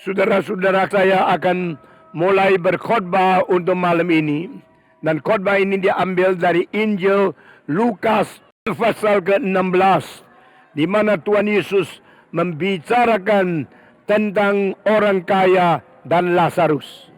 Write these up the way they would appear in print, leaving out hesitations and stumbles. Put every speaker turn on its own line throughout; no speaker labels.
Saudara-saudara, saya akan mulai berkhotbah untuk malam ini. Dan khotbah ini diambil dari Injil Lukas pasal ke-16, di mana Tuhan Yesus membicarakan tentang orang kaya dan Lazarus.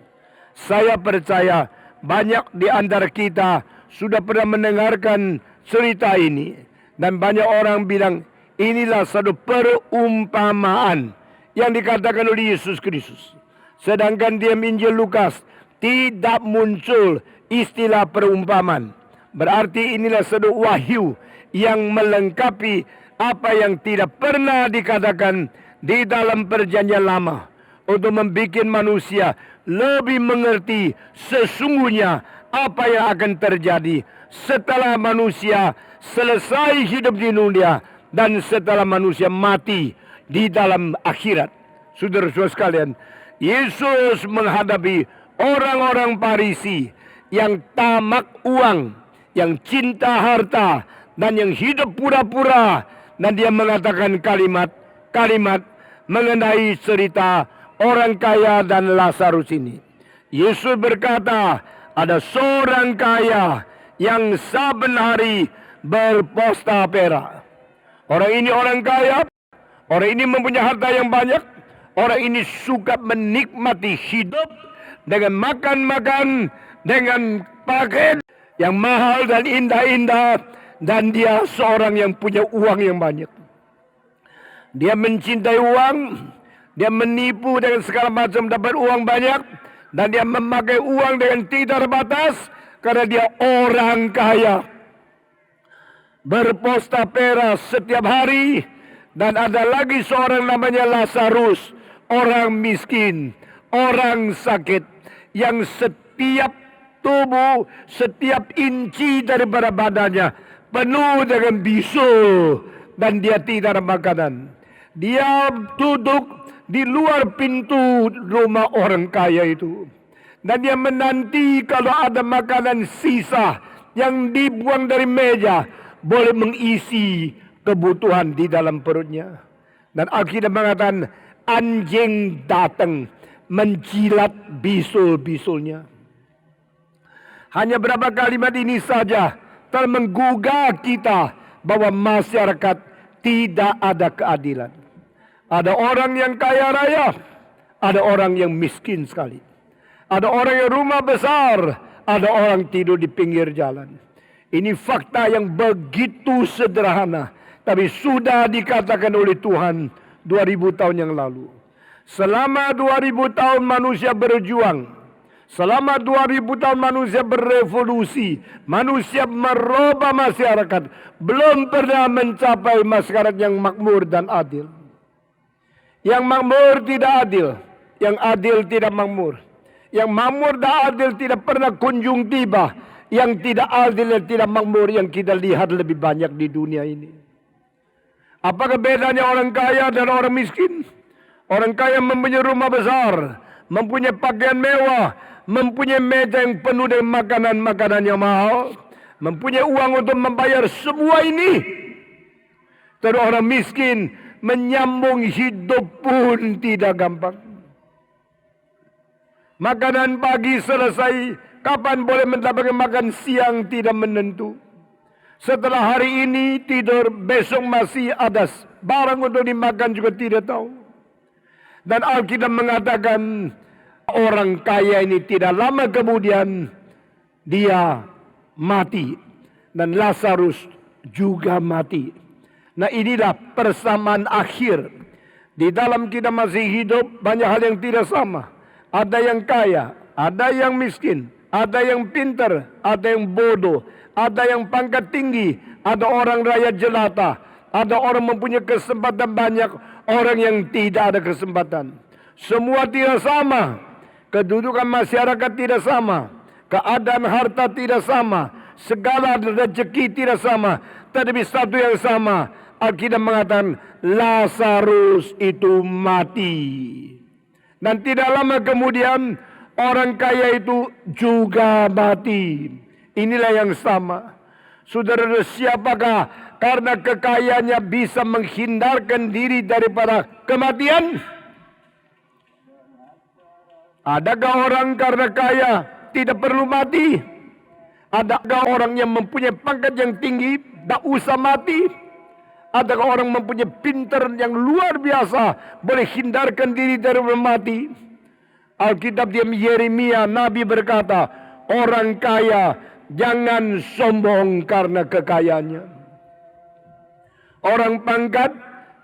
Saya percaya banyak di antara kita sudah pernah mendengarkan cerita ini. Dan banyak orang bilang inilah satu perumpamaan yang dikatakan oleh Yesus Kristus. Sedangkan di Injil Lukas tidak muncul istilah perumpamaan. Berarti inilah satu wahyu yang melengkapi apa yang tidak pernah dikatakan di dalam perjanjian lama, untuk membuat manusia lebih mengerti sesungguhnya apa yang akan terjadi setelah manusia selesai hidup di dunia dan setelah manusia mati di dalam akhirat. Saudara-saudara sekalian, Yesus menghadapi orang-orang Farisi yang tamak uang, yang cinta harta, dan yang hidup pura-pura. Dan dia mengatakan kalimat-kalimat mengenai cerita orang kaya dan Lazarus ini. Yesus berkata, ada seorang kaya yang saben hari berpesta perak. Orang ini orang kaya. Orang ini mempunyai harta yang banyak. Orang ini suka menikmati hidup dengan makan-makan, dengan pakaian yang mahal dan indah-indah. Dan dia seorang yang punya uang yang banyak. Dia mencintai uang. Dia menipu dengan segala macam dapat uang banyak. Dan dia memakai uang dengan tidak terbatas. Karena dia orang kaya. Berpesta perak setiap hari. Dan ada lagi seorang namanya Lazarus, orang miskin, orang sakit, yang setiap tubuh, setiap inci daripada badannya penuh dengan bisul dan dia tidak ada makanan. Dia duduk di luar pintu rumah orang kaya itu. Dan dia menanti kalau ada makanan sisa yang dibuang dari meja boleh mengisi kebutuhan di dalam perutnya. Dan Alkitab mengatakan anjing datang menjilat bisul-bisulnya. Hanya berapa kalimat ini saja telah menggugah kita bahwa masyarakat tidak ada keadilan. Ada orang yang kaya raya, ada orang yang miskin sekali. Ada orang yang rumah besar, ada orang tidur di pinggir jalan. Ini fakta yang begitu sederhana, tapi sudah dikatakan oleh Tuhan 2000 tahun yang lalu. Selama 2000 tahun manusia berjuang, selama 2000 tahun manusia berevolusi, manusia merubah masyarakat, belum pernah mencapai masyarakat yang makmur dan adil. Yang makmur tidak adil, yang adil tidak makmur. Yang makmur dan adil tidak pernah kunjung tiba. Yang tidak adil dan tidak makmur yang kita lihat lebih banyak di dunia ini. Apakah bedanya orang kaya dan orang miskin? Orang kaya mempunyai rumah besar, mempunyai pakaian mewah, mempunyai meja yang penuh dengan makanan-makanan yang mahal, mempunyai uang untuk membayar semua ini. Dan orang miskin menyambung hidup pun tidak gampang. Makanan pagi selesai, kapan boleh mendapatkan makan siang tidak menentu. Setelah hari ini tidur, besok masih ada barang untuk dimakan juga tidak tahu. Dan Alkitab mengatakan orang kaya ini tidak lama kemudian dia mati. Dan Lazarus juga mati. Nah inilah persamaan akhir. Di dalam kita masih hidup banyak hal yang tidak sama. Ada yang kaya, ada yang miskin, ada yang pintar, ada yang bodoh, ada yang pangkat tinggi, ada orang rakyat jelata, ada orang mempunyai kesempatan banyak, orang yang tidak ada kesempatan. Semua tidak sama, kedudukan masyarakat tidak sama, keadaan harta tidak sama, segala rezeki tidak sama, tetapi satu yang sama, Alkitab mengatakan Lazarus itu mati. Dan tidak lama kemudian orang kaya itu juga mati. Inilah yang sama. Saudara, siapakah karena kekayaannya bisa menghindarkan diri daripada kematian? Adakah orang karena kaya tidak perlu mati? Adakah orang yang mempunyai pangkat yang tinggi tak usah mati? Adakah orang mempunyai pintar yang luar biasa boleh hindarkan diri dari mati? Alkitab di Yeremia Nabi berkata, orang kaya jangan sombong karena kekayaannya. Orang pangkat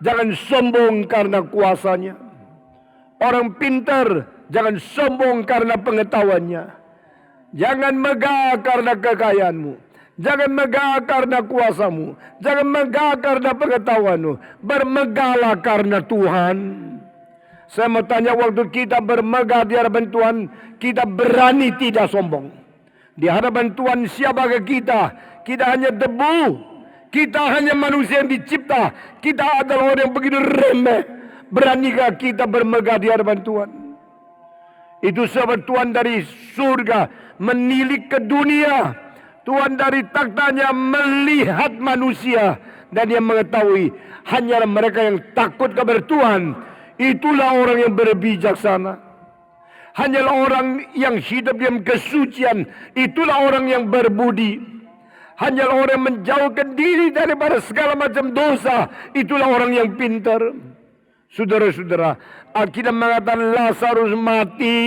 jangan sombong karena kuasanya. Orang pintar jangan sombong karena pengetahuannya. Jangan megah karena kekayaanmu. Jangan megah karena kuasamu. Jangan megah karena pengetahuanmu. Bermegahlah karena Tuhan. Saya mau tanya, waktu kita bermegah di hadapan Tuhan, kita berani tidak sombong. Di hadapan Tuhan siapakah kita? Kita hanya debu. Kita hanya manusia yang dicipta. Kita adalah orang yang begitu remeh. Beranikah kita bermegah di hadapan Tuhan? Itu sebab Tuhan dari surga menilik ke dunia. Tuhan dari taktanya melihat manusia. Dan dia mengetahui hanyalah mereka yang takut kepada Tuhan. Itulah orang yang berbijaksana. Hanyalah orang yang hidup dalam kesucian. Itulah orang yang berbudi. Hanyalah orang yang menjauhkan diri daripada segala macam dosa. Itulah orang yang pintar. Saudara-saudara, Alkitab mengatakan Lazarus mati.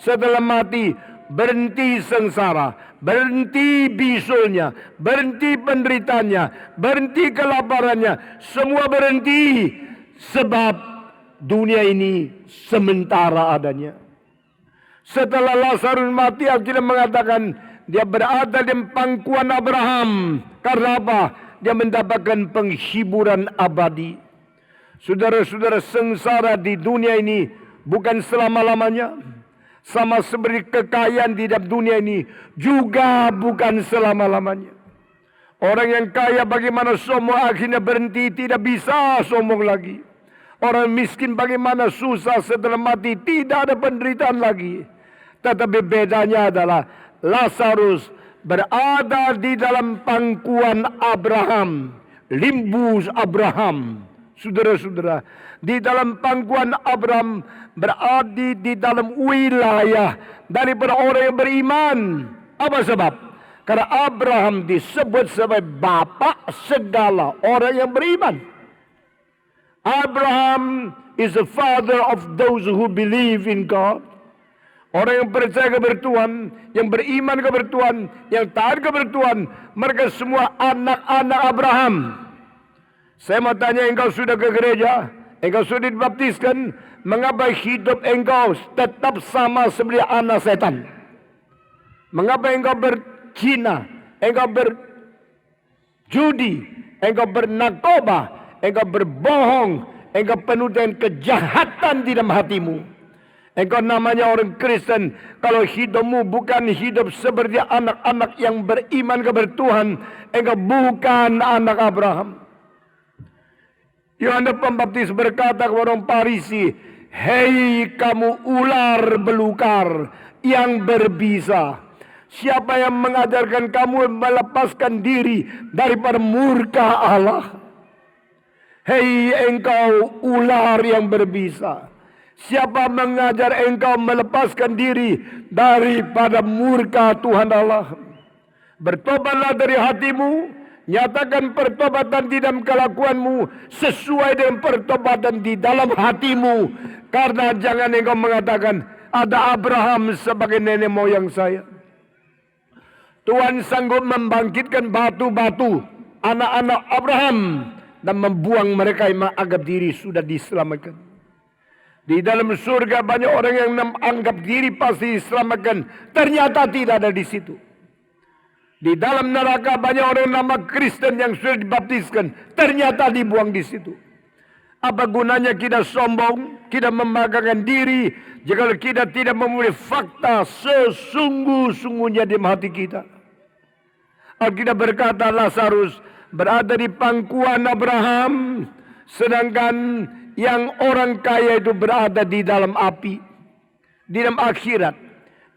Setelah mati, berhenti sengsara, berhenti bisulnya, berhenti penderitaannya, berhenti kelaparannya. Semua berhenti sebab dunia ini sementara adanya. Setelah Lazarus mati, Alkitab mengatakan dia berada di pangkuan Abraham. Karena apa? Dia mendapatkan penghiburan abadi. Saudara-saudara, sengsara di dunia ini bukan selama-lamanya. Sama seperti kekayaan di dalam dunia ini juga bukan selama-lamanya. Orang yang kaya bagaimana sombong akhirnya berhenti, tidak bisa sombong lagi. Orang miskin bagaimana susah setelah mati, tidak ada penderitaan lagi. Tetapi bedanya adalah Lazarus berada di dalam pangkuan Abraham, limbus Abraham. Saudara-saudara, di dalam pangkuan Abraham berada di dalam wilayah daripada orang yang beriman. Apa sebab? Karena Abraham disebut sebagai bapa segala orang yang beriman. Abraham is the father of those who believe in God. Orang yang percaya kepada Tuhan, yang beriman kepada Tuhan, yang taat kepada Tuhan, mereka semua anak-anak Abraham. Saya mau tanya, engkau sudah ke gereja, engkau sudah dibaptiskan, mengapa hidup engkau tetap sama seperti anak setan? Mengapa engkau berzina, engkau berjudi, engkau bernarkoba, engkau berbohong, engkau penuh dengan kejahatan di dalam hatimu? Engkau namanya orang Kristen, kalau hidupmu bukan hidup seperti anak-anak yang beriman kepada Tuhan, engkau bukan anak Abraham. Yohanes Pembaptis berkata kepada orang Farisi, "Hei kamu ular belukar yang berbisa, siapa yang mengajarkan kamu melepaskan diri daripada murka Allah? Hei engkau ular yang berbisa, siapa mengajar engkau melepaskan diri daripada murka Tuhan Allah? Bertobatlah dari hatimu, nyatakan pertobatan di dalam kelakuanmu sesuai dengan pertobatan di dalam hatimu. Karena jangan engkau mengatakan, ada Abraham sebagai nenek moyang saya." Tuhan sanggup membangkitkan batu-batu anak-anak Abraham dan membuang mereka yang menganggap diri sudah diselamatkan. Di dalam surga banyak orang yang menganggap diri pasti diselamatkan, ternyata tidak ada di situ. Di dalam neraka banyak orang nama Kristen yang sudah dibaptiskan, ternyata dibuang di situ. Apa gunanya kita sombong, kita membanggakan diri, jika kita tidak memulai fakta sesungguh-sungguhnya di hati kita. Alkitab berkata Lazarus berada di pangkuan Abraham, sedangkan yang orang kaya itu berada di dalam api, di dalam akhirat,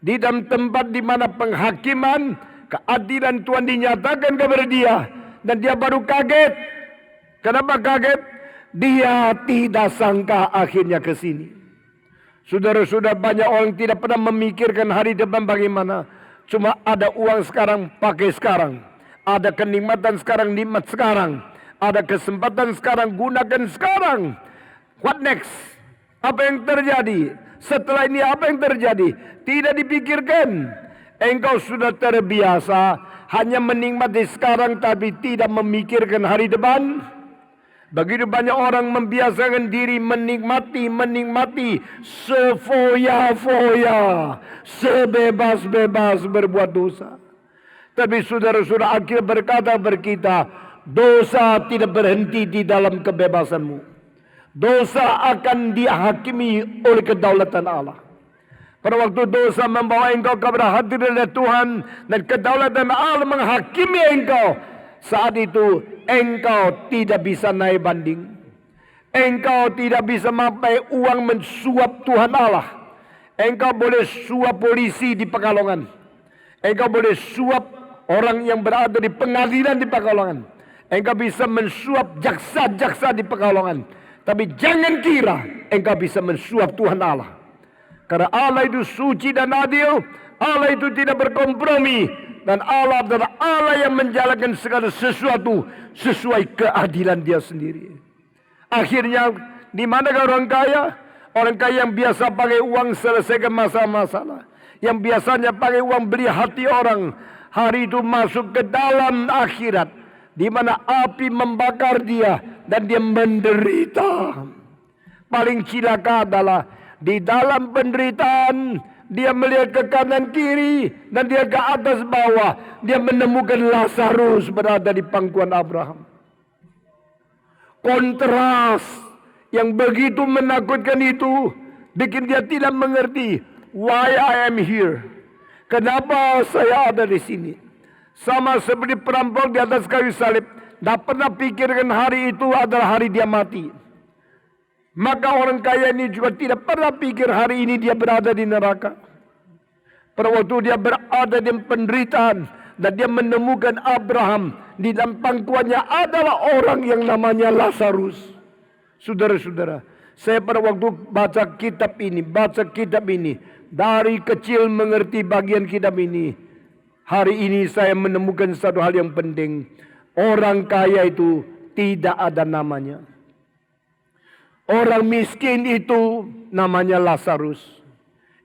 di dalam tempat di mana penghakiman, keadilan Tuhan dinyatakan kepada dia, dan dia baru kaget. Kenapa kaget? Dia tidak sangka akhirnya ke sini. Saudara-saudara, banyak orang tidak pernah memikirkan hari depan bagaimana. Cuma ada uang sekarang, pakai sekarang. Ada kenikmatan sekarang, nikmat sekarang. Ada kesempatan sekarang, gunakan sekarang. What next? Apa yang terjadi? Setelah ini apa yang terjadi? Tidak dipikirkan. Engkau sudah terbiasa hanya menikmati sekarang tapi tidak memikirkan hari depan. Begitu banyak orang membiasakan diri menikmati sefoya-foya, sebebas-bebas berbuat dosa. Tapi saudara-saudara, akhir berkata berkita, dosa tidak berhenti di dalam kebebasanmu. Dosa akan dihakimi oleh kedaulatan Allah. Pada waktu dosa membawa engkau kepada hadirat Tuhan dan kedaulatan Allah menghakimi engkau, saat itu engkau tidak bisa naik banding. Engkau tidak bisa mampai uang mensuap Tuhan Allah. Engkau boleh suap polisi di Pekalongan. Engkau boleh suap orang yang berada di pengadilan di Pekalongan. Engkau bisa mensuap jaksa-jaksa di Pekalongan. Tapi jangan kira engkau bisa mensuap Tuhan Allah. Karena Allah itu suci dan adil. Allah itu tidak berkompromi. Dan Allah adalah Allah yang menjalankan segala sesuatu sesuai keadilan Dia sendiri. Akhirnya, di manakah orang kaya? Orang kaya yang biasa pakai uang selesaikan masalah-masalah. Yang biasanya pakai uang beli hati orang. Hari itu masuk ke dalam akhirat, di mana api membakar dia dan dia menderita. Paling cilaka adalah di dalam penderitaan, dia melihat ke kanan kiri dan dia ke atas bawah. Dia menemukan Lazarus berada di pangkuan Abraham. Kontras yang begitu menakutkan itu bikin dia tidak mengerti why I am here. Kenapa saya ada di sini? Sama seperti perampok di atas kayu salib, tidak pernah pikirkan hari itu adalah hari dia mati. Maka orang kaya ini juga tidak pernah pikir hari ini dia berada di neraka. Pada waktu dia berada di penderitaan dan dia menemukan Abraham, di dalam pangkuannya adalah orang yang namanya Lazarus. Saudara-saudara, saya pada waktu baca kitab ini, dari kecil mengerti bagian kitab ini. Hari ini saya menemukan satu hal yang penting. Orang kaya itu tidak ada namanya. Orang miskin itu namanya Lazarus.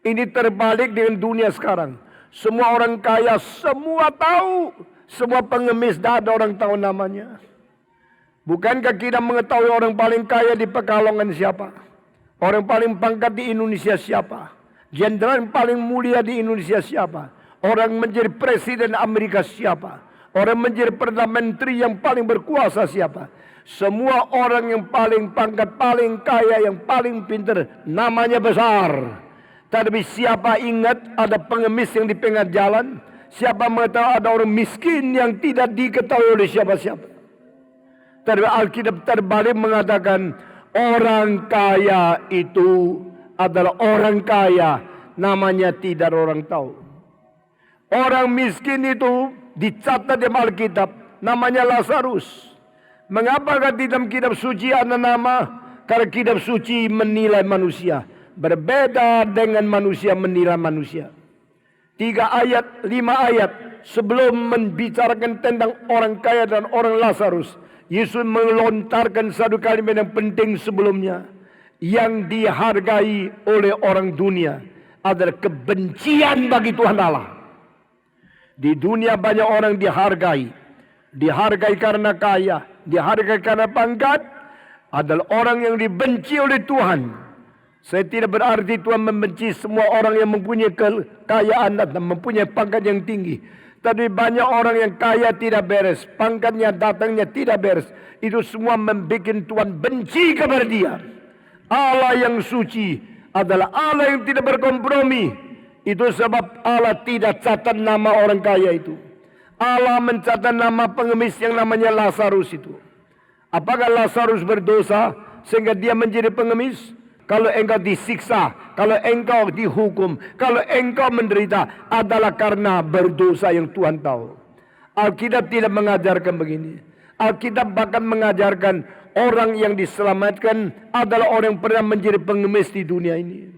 Ini terbalik dengan dunia sekarang. Semua orang kaya, semua tahu. Semua pengemis, tidak ada orang tahu namanya. Bukankah kita mengetahui orang paling kaya di Pekalongan siapa? Orang paling pangkat di Indonesia siapa? Jenderal yang paling mulia di Indonesia siapa? Orang menjadi presiden Amerika siapa? Orang menjadi perdana menteri yang paling berkuasa siapa? Semua orang yang paling pangkat, paling kaya, yang paling pintar, namanya besar. Tapi siapa ingat ada pengemis yang di pinggir jalan? Siapa mengetahui ada orang miskin yang tidak diketahui oleh siapa-siapa? Tapi Alkitab terbalik mengatakan orang kaya itu adalah orang kaya, namanya tidak orang tahu. Orang miskin itu dicatat di Alkitab, namanya Lazarus. Mengapa di dalam kitab suci ada nama? Karena kitab suci menilai manusia. Berbeda dengan manusia menilai manusia. 3 ayat, 5 ayat sebelum membicarakan tentang orang kaya dan orang Lazarus, Yesus melontarkan satu kalimat yang penting sebelumnya. Yang dihargai oleh orang dunia adalah kebencian bagi Tuhan Allah. Di dunia banyak orang dihargai. Dihargai karena kaya, dihargai karena pangkat. Adalah orang yang dibenci oleh Tuhan. Saya tidak berarti Tuhan membenci semua orang yang mempunyai kekayaan dan mempunyai pangkat yang tinggi. Tapi banyak orang yang kaya tidak beres, pangkatnya datangnya tidak beres. Itu semua membuat Tuhan benci kepada dia. Allah yang suci adalah Allah yang tidak berkompromi. Itu sebab Allah tidak catat nama orang kaya itu. Allah mencatat nama pengemis yang namanya Lazarus itu. Apakah Lazarus berdosa sehingga dia menjadi pengemis? Kalau engkau disiksa, kalau engkau dihukum, kalau engkau menderita adalah karena berdosa yang Tuhan tahu. Alkitab tidak mengajarkan begini. Alkitab bahkan mengajarkan orang yang diselamatkan adalah orang yang pernah menjadi pengemis di dunia ini.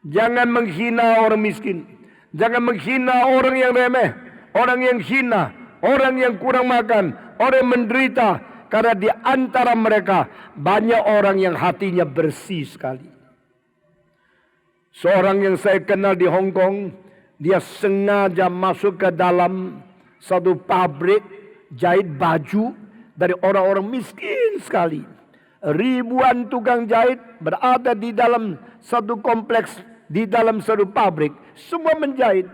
Jangan menghina orang miskin. Jangan menghina orang yang remeh, orang yang hina, orang yang kurang makan, orang yang menderita. Karena di antara mereka banyak orang yang hatinya bersih sekali. Seorang yang saya kenal di Hong Kong, dia sengaja masuk ke dalam satu pabrik jahit baju dari orang-orang miskin sekali. Ribuan tukang jahit berada di dalam satu kompleks, di dalam satu pabrik. Semua menjahit.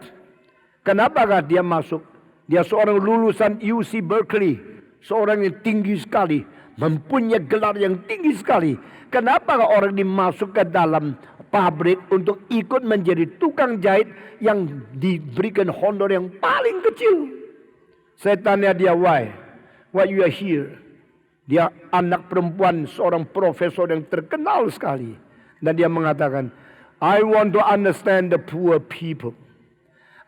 Kenapakah dia masuk? Dia seorang lulusan UC Berkeley. Seorang yang tinggi sekali, mempunyai gelar yang tinggi sekali. Kenapa orang dimasuk ke dalam pabrik untuk ikut menjadi tukang jahit yang diberikan honor yang paling kecil? Saya tanya dia, why you are here? Dia anak perempuan seorang profesor yang terkenal sekali. Dan dia mengatakan, I want to understand the poor people.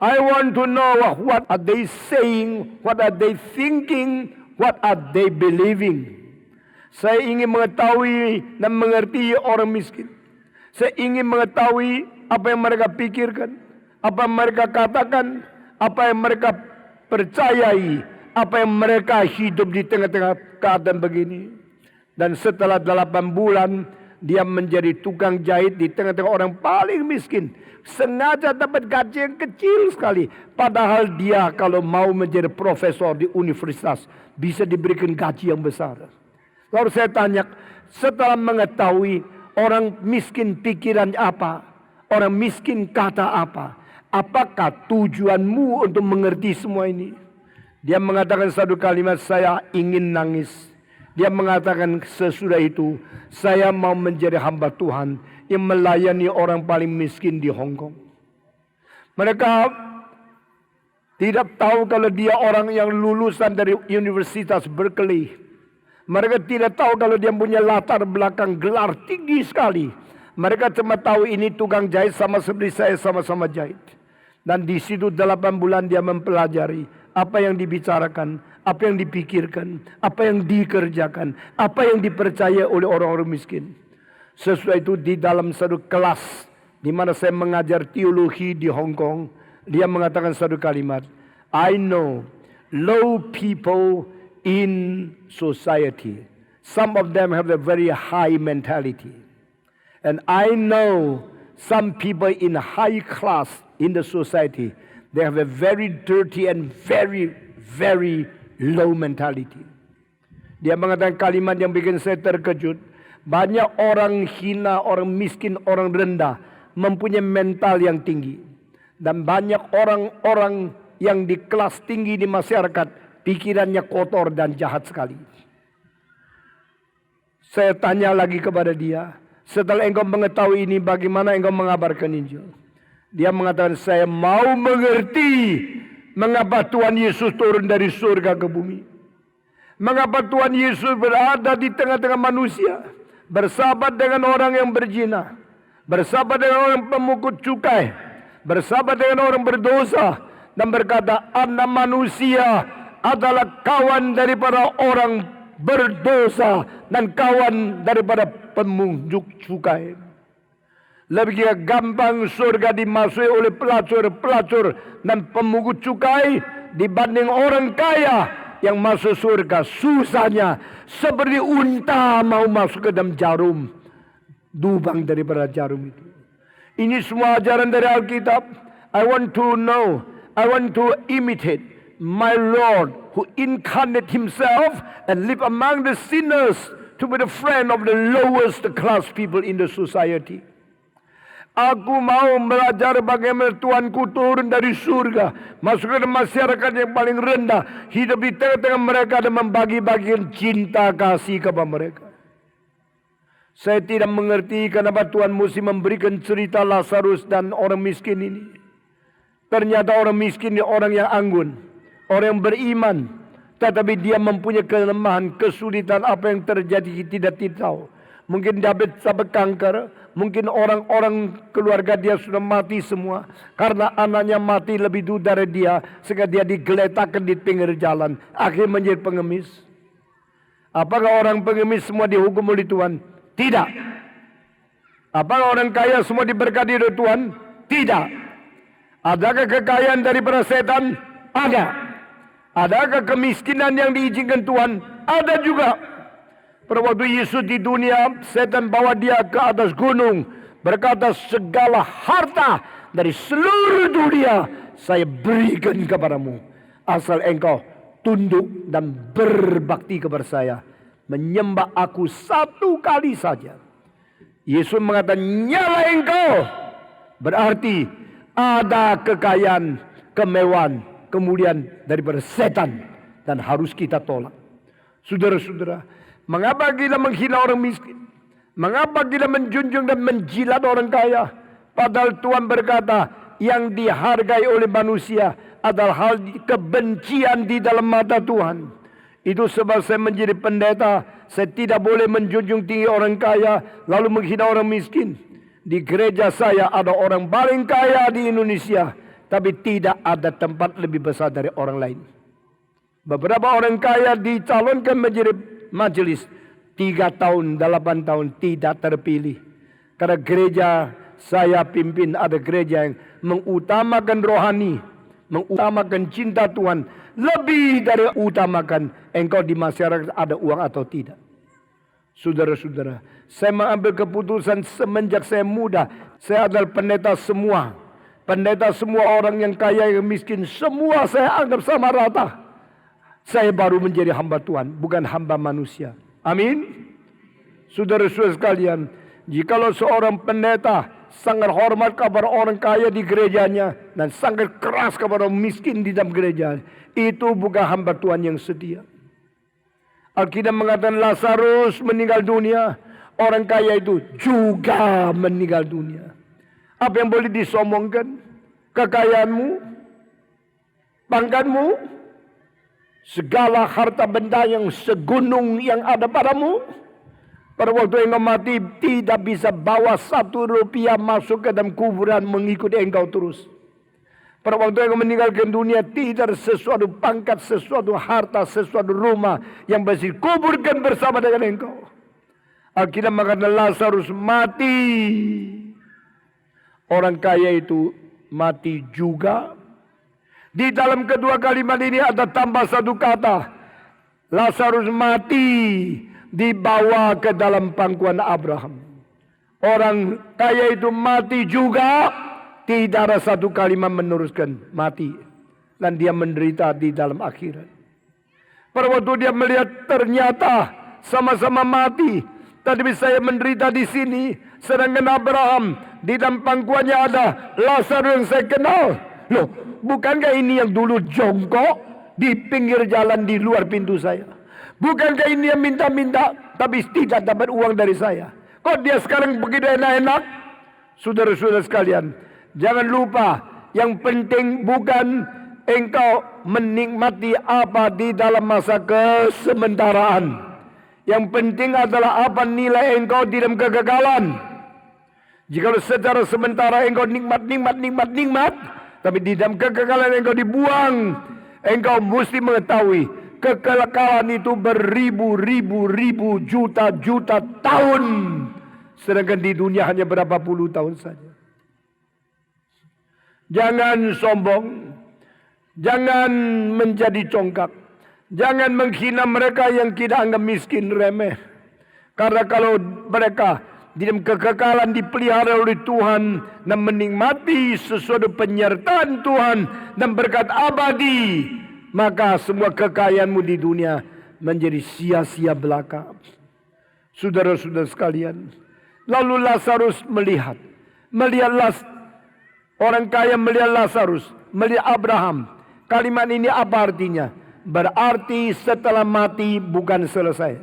I want to know what are they saying, what are they thinking, what are they believing? Saya ingin mengetahui dan mengerti orang miskin. Saya ingin mengetahui apa yang mereka pikirkan, apa yang mereka katakan, apa yang mereka percayai, apa yang mereka hidup di tengah-tengah keadaan begini. Dan setelah 8 bulan, dia menjadi tukang jahit di tengah-tengah orang paling miskin. Sengaja dapat gaji yang kecil sekali. Padahal dia kalau mau menjadi profesor di universitas, bisa diberikan gaji yang besar. Lalu saya tanya, setelah mengetahui orang miskin pikiran apa, orang miskin kata apa, apakah tujuanmu untuk mengerti semua ini? Dia mengatakan satu kalimat, saya ingin nangis. Dia mengatakan sesudah itu, saya mau menjadi hamba Tuhan yang melayani orang paling miskin di Hong Kong. Mereka tidak tahu kalau dia orang yang lulusan dari Universitas Berkeley. Mereka tidak tahu kalau dia punya latar belakang gelar tinggi sekali. Mereka cuma tahu ini tukang jahit sama seperti saya sama-sama jahit. Dan di situ 8 bulan dia mempelajari apa yang dibicarakan, apa yang dipikirkan, apa yang dikerjakan, apa yang dipercaya oleh orang-orang miskin. Sesudah itu di dalam satu kelas di mana saya mengajar teologi di Hong Kong, dia mengatakan satu kalimat, I know low people in society. Some of them have a very high mentality. And I know some people in high class in the society, they have a very dirty and very, very low mentality. Dia mengatakan kalimat yang bikin saya terkejut. Banyak orang hina, orang miskin, orang rendah mempunyai mental yang tinggi. Dan banyak orang-orang yang di kelas tinggi di masyarakat, pikirannya kotor dan jahat sekali. Saya tanya lagi kepada dia, setelah engkau mengetahui ini, bagaimana engkau mengabarkan Injil? Dia mengatakan, saya mau mengerti mengapa Tuhan Yesus turun dari surga ke bumi. Mengapa Tuhan Yesus berada di tengah-tengah manusia, bersahabat dengan orang yang berzina, bersahabat dengan orang pemungut cukai, bersahabat dengan orang berdosa, dan berkata, anak manusia adalah kawan daripada orang berdosa dan kawan daripada pemungut cukai. Lebih gampang surga dimasuki oleh pelacur-pelacur dan pemungut cukai dibanding orang kaya yang masuk surga. Susahnya seperti unta mau masuk ke dalam jarum, lubang daripada jarum itu. Ini semua ajaran dari Alkitab. I want to know, I want to imitate my Lord who incarnate himself and live among the sinners to be the friend of the lowest class people in the society. Aku mau belajar bagaimana Tuhanku turun dari surga, masuk ke masyarakat yang paling rendah, hidup di tengah-tengah mereka dan membagi-bagikan cinta kasih kepada mereka. Saya tidak mengerti kenapa Tuhan mesti memberikan cerita Lazarus dan orang miskin ini. Ternyata orang miskin ini orang yang anggun, orang yang beriman, tetapi dia mempunyai kelemahan, kesulitan apa yang terjadi tidak tahu. Mungkin diabetes sampai kanker, mungkin orang-orang keluarga dia sudah mati semua karena anaknya mati lebih dulu dari dia, sehingga dia digeletakkan di pinggir jalan, akhirnya menjadi pengemis. Apakah orang pengemis semua dihukum oleh Tuhan? Tidak. Apakah orang kaya semua diberkati oleh Tuhan? Tidak. Adakah kekayaan daripada setan? Ada. Adakah kemiskinan yang diizinkan Tuhan? Ada juga. Pada waktu Yesus di dunia, setan bawa dia ke atas gunung, berkata, segala harta dari seluruh dunia saya berikan kepadamu, asal engkau tunduk dan berbakti kepada saya, menyembah aku 1 kali saja. Yesus mengatakan, nyala engkau, berarti ada kekayaan, kemewahan, kemuliaan daripada setan, dan harus kita tolak. Saudara-saudara, mengapa kita menghina orang miskin? Mengapa kita menjunjung dan menjilat orang kaya? Padahal Tuhan berkata, yang dihargai oleh manusia adalah hal kebencian di dalam mata Tuhan. Itu sebab saya menjadi pendeta, saya tidak boleh menjunjung tinggi orang kaya lalu menghina orang miskin. Di gereja saya ada orang paling kaya di Indonesia, tapi tidak ada tempat lebih besar dari orang lain. Beberapa orang kaya dicalonkan menjadi majelis, 3 tahun, 8 tahun tidak terpilih. Karena gereja saya pimpin ada gereja yang mengutamakan rohani, mengutamakan cinta Tuhan, lebih dari utamakan engkau di masyarakat ada uang atau tidak. Saudara-saudara, saya mengambil keputusan semenjak saya muda. Saya adalah pendeta semua. Pendeta semua, orang yang kaya, yang miskin, semua saya anggap sama rata. Saya baru menjadi hamba Tuhan, bukan hamba manusia. Amin. Saudara-saudara sekalian, jikalau seorang pendeta sangat hormat kepada orang kaya di gerejanya dan sangat keras kepada orang miskin di dalam gereja, itu bukan hamba Tuhan yang setia. Alkitab mengatakan Lazarus meninggal dunia. Orang kaya itu juga meninggal dunia. Apa yang boleh disombongkan? Kekayaanmu, pangkatmu, segala harta benda yang segunung yang ada padamu. Pada waktu engkau mati tidak bisa bawa 1 rupiah masuk ke dalam kuburan mengikuti engkau terus. Pada waktu engkau meninggalkan dunia tidak ada sesuatu pangkat, sesuatu harta, sesuatu rumah yang bisa dikuburkan bersama dengan engkau. Alkitab mengatakan Lazarus mati. Orang kaya itu mati juga. Di dalam kedua kalimat ini ada tambah satu kata. Lazarus mati dibawa ke dalam pangkuan Abraham. Orang kaya itu mati juga. Tidak ada satu kalimat meneruskan mati. Dan dia menderita di dalam akhirat. Pada waktu dia melihat ternyata sama-sama mati. Tetapi saya menderita di sini. Sedangkan Abraham di dalam pangkuannya ada Lazarus yang saya kenal. Loh, bukankah ini yang dulu jongkok di pinggir jalan di luar pintu saya? Bukankah ini yang minta-minta tapi tidak dapat uang dari saya? Kok dia sekarang begitu enak-enak? Saudara-saudara sekalian, jangan lupa yang penting bukan engkau menikmati apa di dalam masa kesementaraan. Yang penting adalah apa nilai engkau di dalam kegagalan. Jika secara sementara engkau nikmat, tapi di dalam kegagalan engkau dibuang, engkau mesti mengetahui kegagalan itu beribu-ribu juta-juta tahun. Sedangkan di dunia hanya berapa puluh tahun saja. Jangan sombong. Jangan menjadi congkak. Jangan menghina mereka yang kita anggap miskin remeh. Karena kalau mereka di dalam kekekalan dipelihara oleh Tuhan dan menikmati sesuatu penyertaan Tuhan dan berkat abadi, maka semua kekayaanmu di dunia menjadi sia-sia belaka. Saudara-saudara sekalian, lalu Lazarus melihat orang kaya melihat Lazarus, melihat Abraham. Kalimat ini apa artinya? Berarti setelah mati bukan selesai.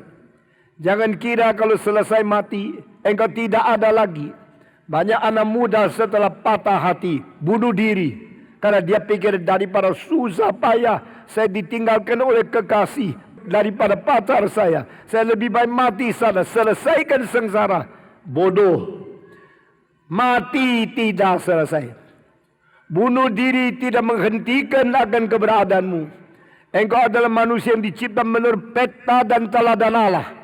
Jangan kira kalau selesai mati engkau tidak ada lagi. Banyak anak muda setelah patah hati bunuh diri. Karena dia pikir daripada susah payah saya ditinggalkan oleh kekasih, daripada pacar saya lebih baik mati sana, selesaikan sengsara. Bodoh. Mati tidak selesai. Bunuh diri tidak menghentikan akan keberadaanmu. Engkau adalah manusia yang dicipta menurut peta dan teladan Allah.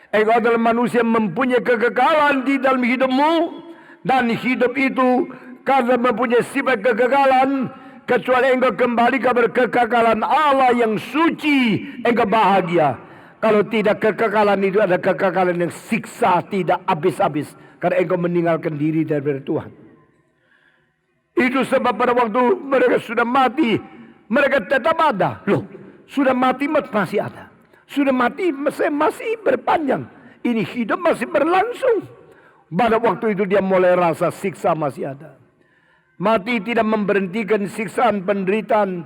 Engkau adalah manusia yang mempunyai kegagalan di dalam hidupmu. Dan hidup itu karena mempunyai sifat kegagalan. Kecuali engkau kembali kepada kegagalan Allah yang suci, engkau bahagia. Kalau tidak, kegagalan itu ada kegagalan yang siksa tidak habis-habis. Karena engkau meninggalkan diri daripada Tuhan. Itu sebab pada waktu mereka sudah mati, mereka tetap ada. Loh, sudah mati masih ada. Sudah mati masih berpanjang. Ini hidup masih berlangsung. Pada waktu itu dia mulai rasa siksa masih ada. Mati tidak memberhentikan siksaan penderitaan.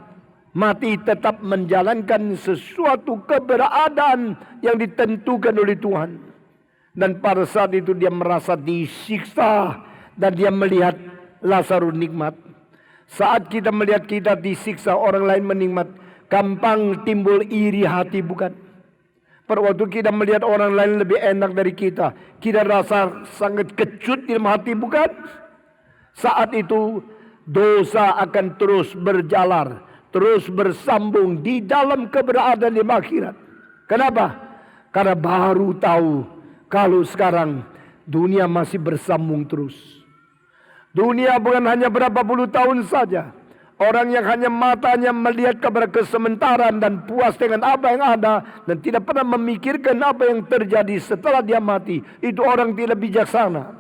Mati tetap menjalankan sesuatu keberadaan yang ditentukan oleh Tuhan. Dan pada saat itu dia merasa disiksa. Dan dia melihat Lazarus nikmat. Saat kita melihat kita disiksa, orang lain menikmat, gampang timbul iri hati, bukan? Pada waktu kita melihat orang lain lebih enak dari kita rasa sangat kecut di dalam hati, bukan? Saat itu dosa akan terus berjalar, terus bersambung di dalam keberadaan di akhirat. Kenapa? Karena baru tahu kalau sekarang dunia masih bersambung terus. Dunia bukan hanya berapa puluh tahun saja. Orang yang hanya matanya melihat kepada kesementaraan dan puas dengan apa yang ada dan tidak pernah memikirkan apa yang terjadi setelah dia mati, itu orang tidak bijaksana.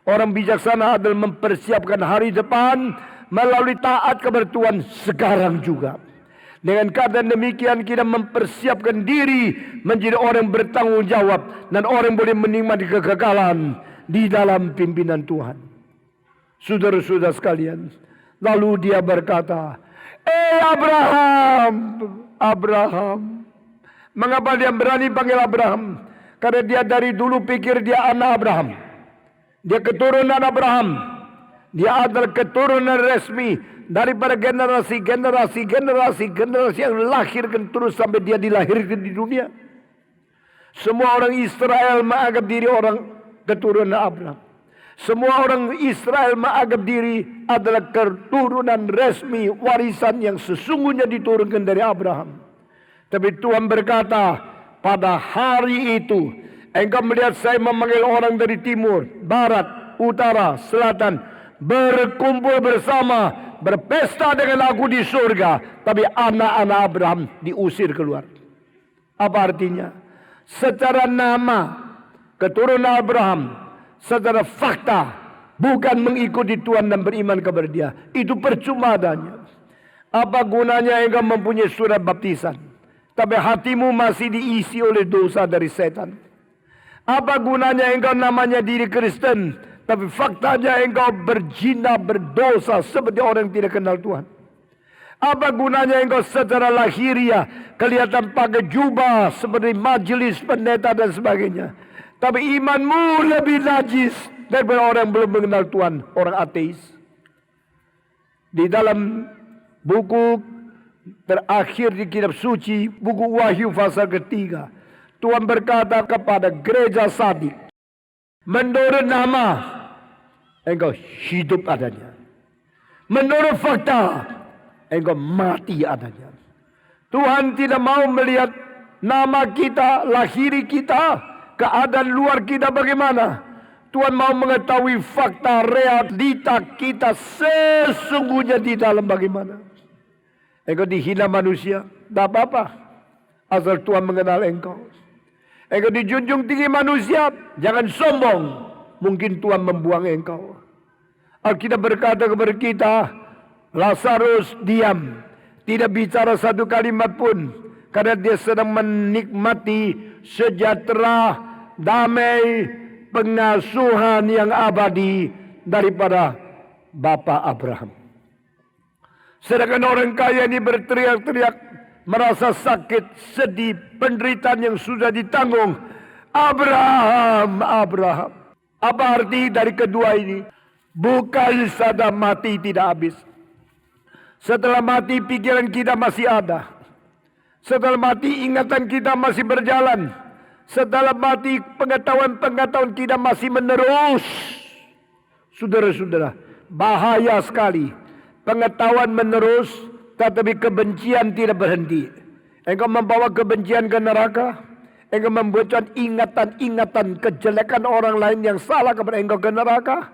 Orang bijaksana adalah mempersiapkan hari depan melalui taat kepada Tuhan sekarang juga. Dengan kata demikian kita mempersiapkan diri menjadi orang bertanggung jawab dan orang boleh menikmati kekekalan di dalam pimpinan Tuhan. Saudara-saudara sekalian, lalu dia berkata, Abraham, Mengapa dia berani panggil Abraham? Karena dia dari dulu pikir dia anak Abraham. Dia keturunan Abraham. Dia adalah keturunan resmi daripada generasi yang lahirkan terus sampai dia dilahirkan di dunia. Semua orang Israel menganggap diri orang keturunan Abraham. Semua orang Israel menganggap diri adalah keturunan resmi, warisan yang sesungguhnya diturunkan dari Abraham. Tapi Tuhan berkata, pada hari itu engkau melihat saya memanggil orang dari timur, barat, utara, selatan, berkumpul bersama, berpesta dengan aku di surga. Tapi anak-anak Abraham diusir keluar. Apa artinya? Secara nama, keturunan Abraham, secara fakta, bukan mengikuti Tuhan dan beriman kepada dia, itu percuma adanya. Apa gunanya engkau mempunyai surat baptisan, tapi hatimu masih diisi oleh dosa dari setan? Apa gunanya engkau namanya diri Kristen, tapi faktanya engkau berzina, berdosa seperti orang yang tidak kenal Tuhan? Apa gunanya engkau secara lahiriah kelihatan pakai jubah seperti majelis pendeta dan sebagainya, tapi imanmu lebih najis daripada orang yang belum mengenal Tuhan, orang ateis? Di dalam buku terakhir di kitab suci, buku Wahyu pasal ketiga, Tuhan berkata kepada gereja Sardik, menurut nama engkau hidup adanya, menurut fakta engkau mati adanya. Tuhan tidak mau melihat nama kita, lahiri kita, keadaan luar kita bagaimana. Tuhan mau mengetahui fakta realita kita sesungguhnya di dalam bagaimana. Engkau dihina manusia, tak apa-apa, asal Tuhan mengenal engkau. Engkau dijunjung tinggi manusia, jangan sombong, mungkin Tuhan membuang engkau. Alkitab berkata kepada kita, Lazarus diam, tidak bicara satu kalimat pun, karena dia sedang menikmati sejahtera, damai, pengasuhan yang abadi daripada Bapa Abraham. Sedangkan orang kaya ini berteriak-teriak, merasa sakit, sedih, penderitaan yang sudah ditanggung. Abraham, Abraham. Apa arti dari kedua ini? Bukan saja mati tidak habis. Setelah mati pikiran kita masih ada. Setelah mati ingatan kita masih berjalan. Setelah mati pengetahuan-pengetahuan kita masih menerus. Saudara-saudara, bahaya sekali. Pengetahuan menerus, tetapi kebencian tidak berhenti. Engkau membawa kebencian ke neraka. Engkau membuatkan ingatan-ingatan kejelekan orang lain yang salah kepada engkau ke neraka.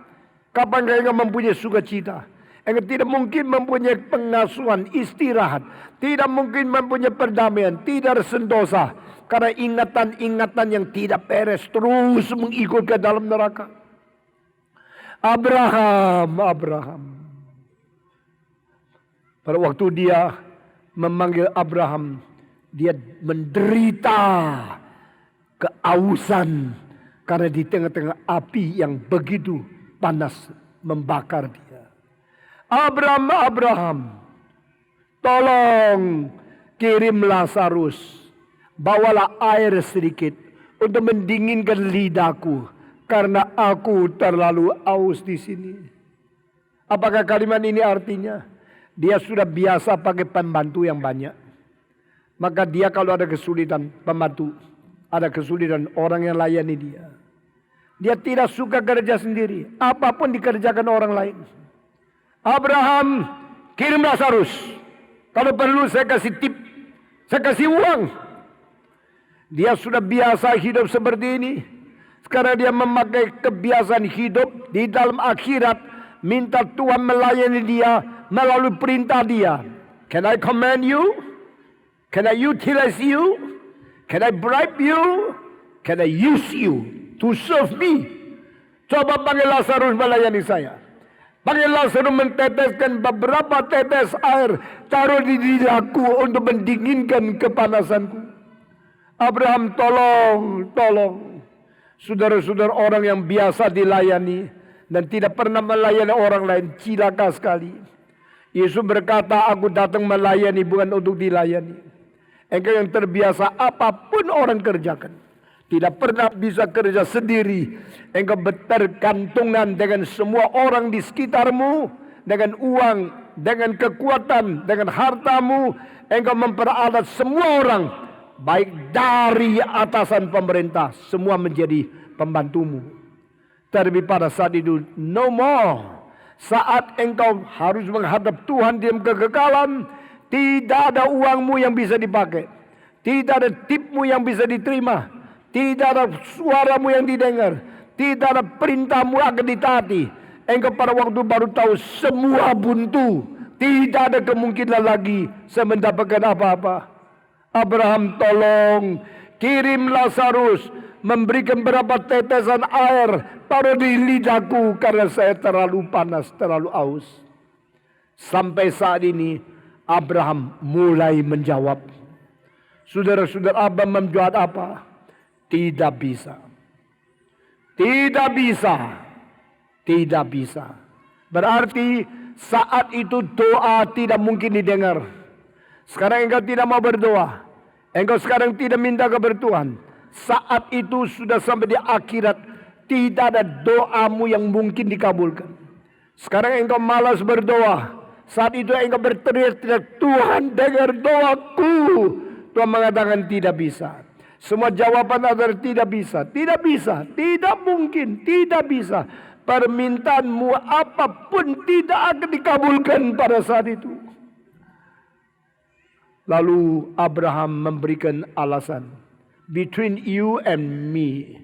Kapan engkau mempunyai sukacita? Engkau tidak mungkin mempunyai pengasuhan, istirahat. Tidak mungkin mempunyai perdamaian, tidak sentosa. Karena ingatan-ingatan yang tidak beres terus mengikut ke dalam neraka. Abraham, Abraham. Pada waktu dia memanggil Abraham, dia menderita keausan. Karena di tengah-tengah api yang begitu panas membakar dia. Abraham, Abraham, tolong kirim Lazarus, bawalah air sedikit untuk mendinginkan lidahku, karena aku terlalu aus di sini. Apakah kalimat ini artinya? Dia sudah biasa pakai pembantu yang banyak. Maka dia kalau ada kesulitan, pembantu, ada kesulitan, orang yang layani dia. Dia tidak suka kerja sendiri, apapun dikerjakan orang lain. Abraham, kirim Lazarus. Kalau perlu saya kasih tip, saya kasih uang. Dia sudah biasa hidup seperti ini. Sekarang dia memakai kebiasaan hidup di dalam akhirat. Minta Tuhan melayani dia melalui perintah dia. Can I command you? Can I utilize you? Can I bribe you? Can I use you to serve me? Coba panggil Lazarus melayani saya. Panggil Lazarus menteteskan beberapa tetes air, taruh di lidahku untuk mendinginkan kepanasanku. Abraham, tolong. Saudara-saudara, orang yang biasa dilayani dan tidak pernah melayani orang lain, cilaka sekali. Yesus berkata, aku datang melayani bukan untuk dilayani. Engkau yang terbiasa apapun orang kerjakan. Tidak pernah bisa kerja sendiri. Engkau bertergantungan dengan semua orang di sekitarmu. Dengan uang, dengan kekuatan, dengan hartamu. Engkau memperalat semua orang. Baik dari atasan pemerintah. Semua menjadi pembantumu. Tapi pada saat itu, no more. Saat engkau harus menghadap Tuhan dalam kekekalan, tidak ada uangmu yang bisa dipakai. Tidak ada tipmu yang bisa diterima. Tidak ada suaramu yang didengar. Tidak ada perintahmu akan ditaati. Engkau pada waktu baru tahu semua buntu. Tidak ada kemungkinan lagi saya mendapatkan apa-apa. Abraham, tolong kirim Lazarus, memberikan berapa tetesan air, taruh di lidahku karena saya terlalu panas, terlalu aus. Sampai saat ini Abraham mulai menjawab. Saudara-saudara, Abraham menjawab apa? Tidak bisa. Tidak bisa. Tidak bisa. Berarti saat itu doa tidak mungkin didengar. Sekarang engkau tidak mau berdoa. Engkau sekarang tidak minta kepada Tuhan. Saat itu sudah sampai di akhirat. Tidak ada doamu yang mungkin dikabulkan. Sekarang engkau malas berdoa. Saat itu engkau berteriak-teriak, Tuhan dengar doaku. Tuhan mengatakan tidak bisa. Semua jawaban adalah tidak bisa. Tidak bisa. Tidak mungkin. Tidak bisa. Permintaanmu apapun tidak akan dikabulkan pada saat itu. Lalu Abraham memberikan alasan. Between you and me.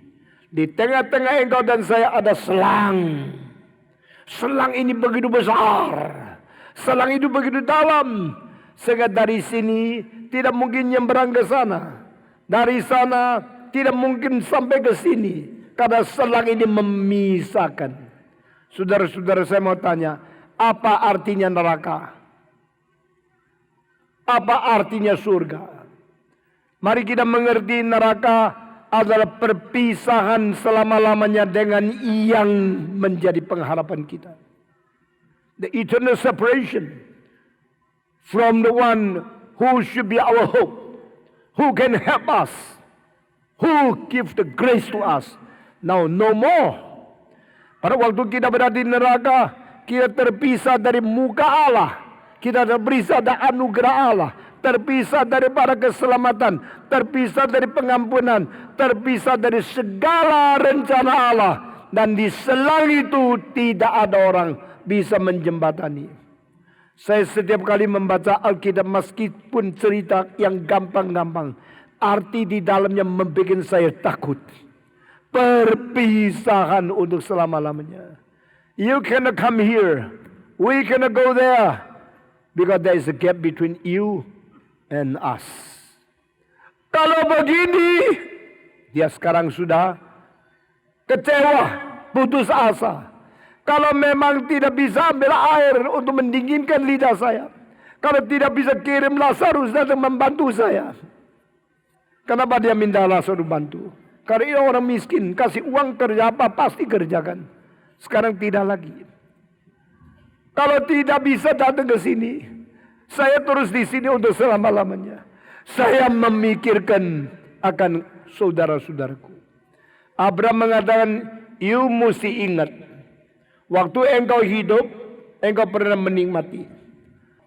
Di tengah-tengah engkau dan saya ada selang. Selang ini begitu besar. Selang itu begitu dalam. Sehingga dari sini tidak mungkin nyebrang ke sana. Dari sana tidak mungkin sampai ke sini. Karena selang ini memisahkan. Saudara-saudara, saya mau tanya. Apa artinya neraka? Apa artinya surga? Mari kita mengerti neraka adalah perpisahan selama-lamanya dengan yang menjadi pengharapan kita. The eternal separation from the one who should be our hope. Who can help us. Who gives the grace to us. Now no more. Pada waktu kita berada di neraka, kita terpisah dari muka Allah. Kita terpisah dari anugerah Allah. Terpisah daripada keselamatan. Terpisah dari pengampunan. Terpisah dari segala rencana Allah. Dan di selang itu tidak ada orang bisa menjembatani. Saya setiap kali membaca Alkitab meskipun cerita yang gampang-gampang. Arti di dalamnya membuat saya takut. Perpisahan untuk selama-lamanya. You cannot come here. We cannot go there. Because there is a gap between you and us. Kalau begini, dia sekarang sudah kecewa, putus asa. Kalau memang tidak bisa ambil air untuk mendinginkan lidah saya. Kalau tidak bisa kirim Lazarus datang membantu saya. Kenapa dia minta Lazarus bantu? Karena ini orang miskin, kasih uang kerja apa pasti kerjakan. Sekarang tidak lagi. Kalau tidak bisa datang ke sini, saya terus di sini untuk selama-lamanya. Saya memikirkan akan saudara-saudaraku. Abraham mengatakan, you mesti ingat. Waktu engkau hidup, engkau pernah menikmati.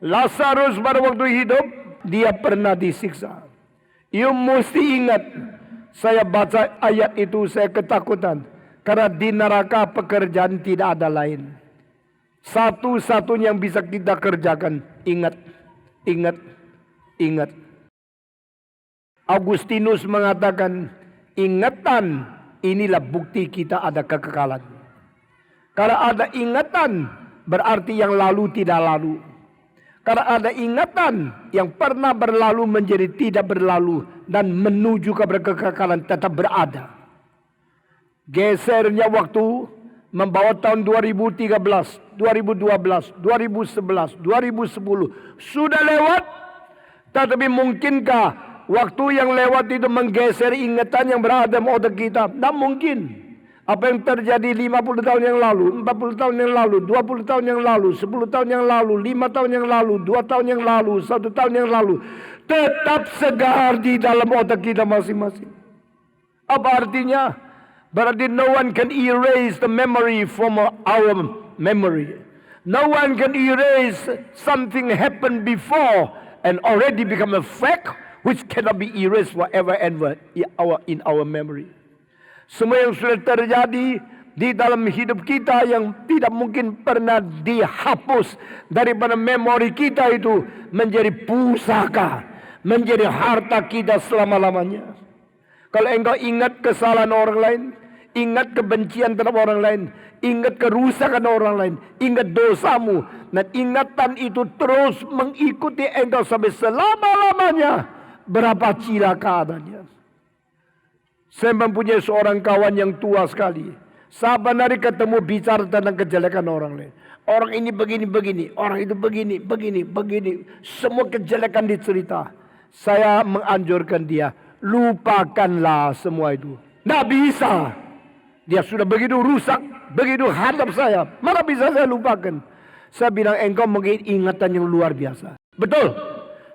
Lazarus pada waktu hidup, dia pernah disiksa. You mesti ingat. Saya baca ayat itu, saya ketakutan. Karena di neraka pekerjaan tidak ada lain. Satu-satunya yang bisa kita kerjakan, ingat, ingat, ingat. Augustinus mengatakan, ingatan inilah bukti kita ada kekekalan. Kalau ada ingatan, berarti yang lalu tidak lalu. Kalau ada ingatan, yang pernah berlalu menjadi tidak berlalu. Dan menuju kepada kekekalan tetap berada. Gesernya waktu membawa tahun 2013, 2012, 2011, 2010. Sudah lewat. Tetapi mungkinkah waktu yang lewat itu menggeser ingatan yang berada di otak kita? Tidak mungkin. Apa yang terjadi 50 tahun yang lalu, 40 tahun yang lalu, 20 tahun yang lalu, 10 tahun yang lalu, 5 tahun yang lalu, 2 tahun yang lalu, 1 tahun yang lalu, tetap segar di dalam otak kita masing-masing. Apa artinya? Berarti no one can erase the memory from our memory. No one can erase something happened before and already become a fact which cannot be erased forever and ever in our memory. Semua yang sudah terjadi di dalam hidup kita yang tidak mungkin pernah dihapus daripada memori kita itu menjadi pusaka, menjadi harta kita selama-lamanya. Kalau engkau ingat kesalahan orang lain, ingat kebencian terhadap orang lain, ingat kerusakan orang lain, ingat dosamu, dan ingatan itu terus mengikuti engkau sampai selama-lamanya, berapa cilaka adanya. Saya mempunyai seorang kawan yang tua sekali. Saban hari ketemu bicara tentang kejelekan orang lain. Orang ini begini-begini, orang itu begini. Semua kejelekan dicerita. Saya menganjurkan dia, lupakanlah semua itu. Tidak bisa. Dia sudah begitu rusak, begitu hadap saya. Mana bisa saya lupakan? Saya bilang, engkau mungkin ingatan yang luar biasa. Betul.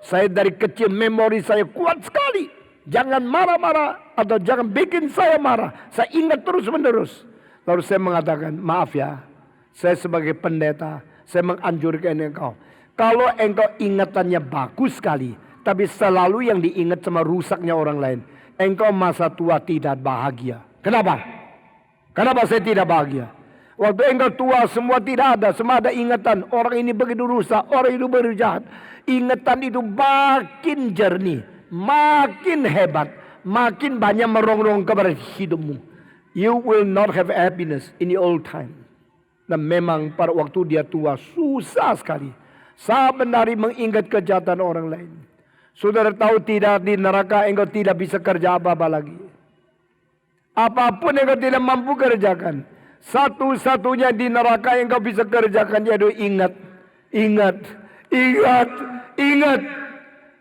Saya dari kecil memori saya kuat sekali. Jangan marah-marah atau jangan bikin saya marah. Saya ingat terus-menerus. Lalu saya mengatakan, maaf ya, saya sebagai pendeta, saya menganjurkan engkau. Kalau engkau ingatannya bagus sekali, tapi selalu yang diingat sama rusaknya orang lain, engkau masa tua tidak bahagia. Kenapa? Kenapa saya tidak bahagia? Waktu engkau tua semua tidak ada, semua ada ingatan. Orang ini begitu rusak, orang itu begitu jahat. Ingatan itu makin jernih, makin hebat, makin banyak merongrong kepada hidupmu. You will not have happiness in the old time. Dan memang pada waktu dia tua susah sekali. Saban hari mengingat kejahatan orang lain. Saudara tahu tidak, di neraka engkau tidak bisa kerja apa-apa lagi. Apapun engkau tidak mampu kerjakan, satu-satunya di neraka yang engkau bisa kerjakan yaitu ingat.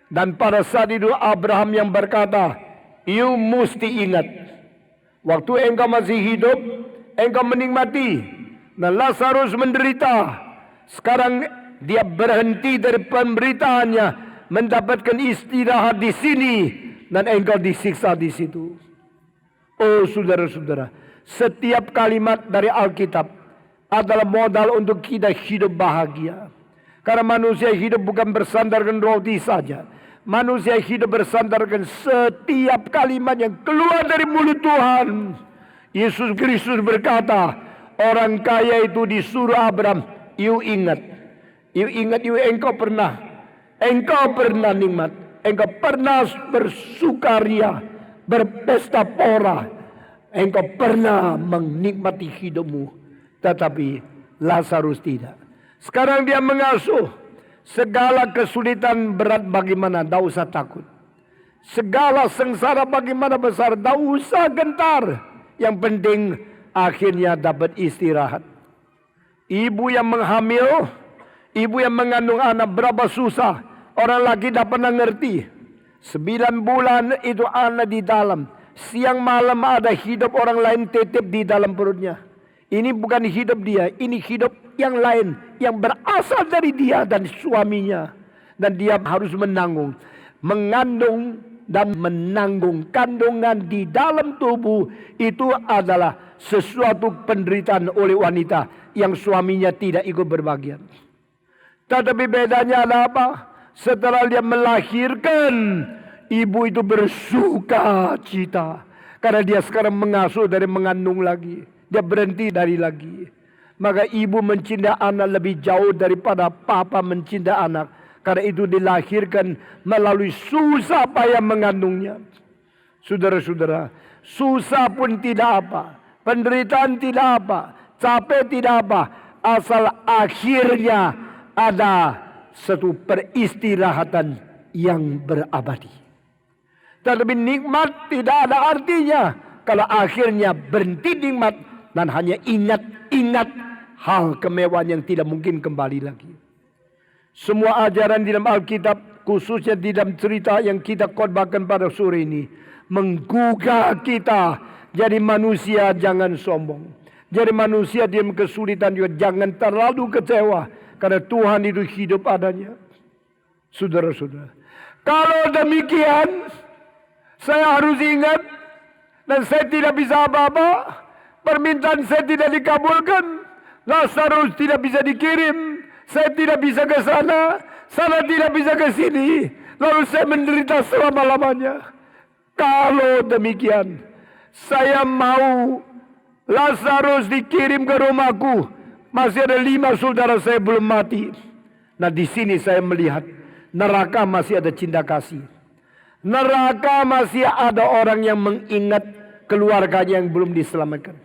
Dan pada saat itu Abraham yang berkata, you mesti ingat. Waktu engkau masih hidup, engkau menikmati. Dan Lazarus menderita. Sekarang dia berhenti dari pemberitaannya, mendapatkan istirahat di sini. Dan engkau disiksa di situ. Oh saudara-saudara, setiap kalimat dari Alkitab adalah modal untuk kita hidup bahagia. Karena manusia hidup bukan bersandarkan roti saja. Manusia hidup bersandarkan setiap kalimat yang keluar dari mulut Tuhan. Yesus Kristus berkata, orang kaya itu disuruh Abraham, you ingat, engkau pernah nikmat, engkau pernah bersukaria, berpesta pora, engkau pernah menikmati hidupmu, tetapi Lazarus tidak. Sekarang dia mengasuh. Segala kesulitan berat bagaimana, tidak usah takut. Segala sengsara bagaimana besar, tidak usah gentar. Yang penting akhirnya dapat istirahat. Ibu yang menghamil, ibu yang mengandung anak berapa susah. Orang laki tidak pernah ngerti. 9 bulan itu anak di dalam. Siang malam ada hidup orang lain tetap di dalam perutnya. Ini bukan hidup dia, ini hidup yang lain yang berasal dari dia dan suaminya. Dan dia harus mengandung dan menanggung kandungan di dalam tubuh. Itu adalah sesuatu penderitaan oleh wanita yang suaminya tidak ikut berbagian. Tetapi bedanya ada apa? Setelah dia melahirkan, ibu itu bersuka cita. Karena dia sekarang mengasuh dari mengandung lagi. Dia berhenti dari lagi. Maka ibu mencintai anak lebih jauh daripada papa mencintai anak. Karena itu dilahirkan melalui susah payah mengandungnya. Saudara-saudara, susah pun tidak apa. Penderitaan tidak apa. Capek tidak apa. Asal akhirnya ada satu peristirahatan yang berabadi. Tetapi nikmat tidak ada artinya kalau akhirnya berhenti nikmat dan hanya ingat hal kemewahan yang tidak mungkin kembali lagi. Semua ajaran di dalam Alkitab, khususnya di dalam cerita yang kita khotbahkan pada sore ini, menggugah kita Jadi manusia jangan sombong. Jadi manusia dalam kesulitan juga jangan terlalu kecewa. Karena Tuhan itu hidup adanya. Saudara-saudara. Kalau demikian, saya harus ingat. Dan saya tidak bisa apa-apa. Permintaan saya tidak dikabulkan. Lazarus tidak bisa dikirim. Saya tidak bisa ke sana. Sana tidak bisa ke sini. Lalu saya menderita selama-lamanya. Kalau demikian, saya mau Lazarus dikirim ke rumahku. Masih ada 5 saudara saya belum mati. Nah, di sini saya melihat neraka masih ada cinta kasih. Neraka masih ada orang yang mengingat keluarganya yang belum diselamatkan.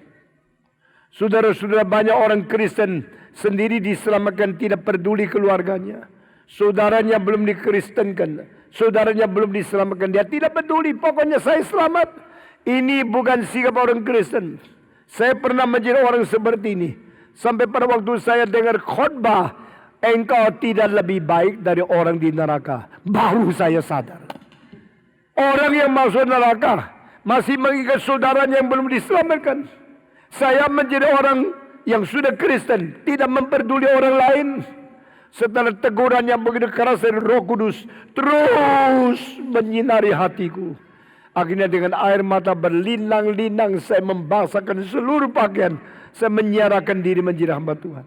Saudara-saudara, banyak orang Kristen sendiri diselamatkan, tidak peduli keluarganya. Saudaranya belum dikristenkan, saudaranya belum diselamatkan, dia tidak peduli, pokoknya saya selamat. Ini bukan sikap orang Kristen. Saya pernah menjadi orang seperti ini. Sampai pada waktu saya dengar khotbah, engkau tidak lebih baik dari orang di neraka. Baru saya sadar. Orang yang masuk neraka masih mengingat saudaranya yang belum diselamatkan. Saya menjadi orang yang sudah Kristen, tidak memperduli orang lain. Setelah teguran yang begitu keras dari Roh Kudus terus menyinari hatiku. Akhirnya dengan air mata berlinang-linang saya membasahkan seluruh pakaian. Saya menyerahkan diri menjadi hamba Tuhan.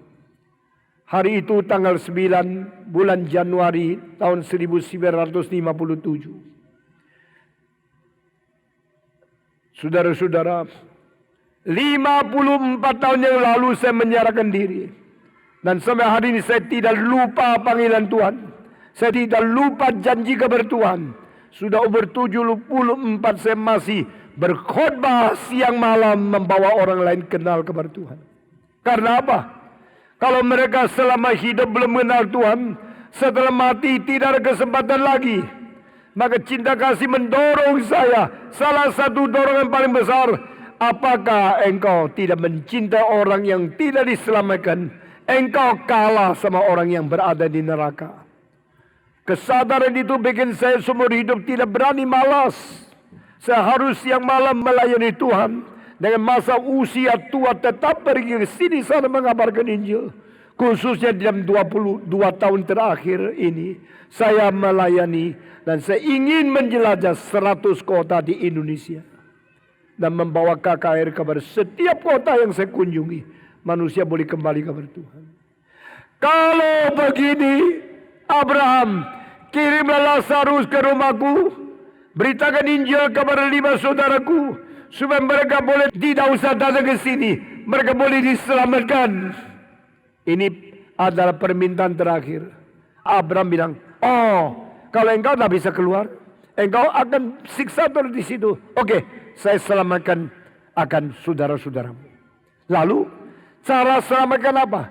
Hari itu tanggal 9 bulan Januari tahun 1957. Saudara-saudara, 54 tahun yang lalu saya menyerahkan diri. Dan sampai hari ini saya tidak lupa panggilan Tuhan. Saya tidak lupa janji kabar Tuhan. Sudah umur 74 saya masih berkhotbah siang malam membawa orang lain kenal kabar Tuhan. Karena apa? Kalau mereka selama hidup belum mengenal Tuhan, setelah mati tidak ada kesempatan lagi. Maka cinta kasih mendorong saya. Salah satu dorongan paling besar, apakah engkau tidak mencintai orang yang tidak diselamatkan? Engkau kalah sama orang yang berada di neraka. Kesadaran itu bikin saya seumur hidup tidak berani malas. Saya harus siang malam melayani Tuhan. Dengan masa usia tua tetap pergi ke sini sana mengabarkan Injil. Khususnya dalam 22 tahun terakhir ini. Saya melayani dan saya ingin menjelajah 100 kota di Indonesia. Dan membawa KKR kepada setiap kota yang saya kunjungi. Manusia boleh kembali kepada Tuhan. Kalau begini, Abraham, kirimlah Lazarus ke rumahku. Beritakan Injil kepada 5 saudaraku. Supaya mereka boleh tidak usah datang ke sini. Mereka boleh diselamatkan. Ini adalah permintaan terakhir. Abraham bilang, oh, kalau engkau tidak bisa keluar, engkau akan siksa terus di situ. Oke, saya selamatkan akan saudara-saudaramu. Lalu, cara selamatkan apa?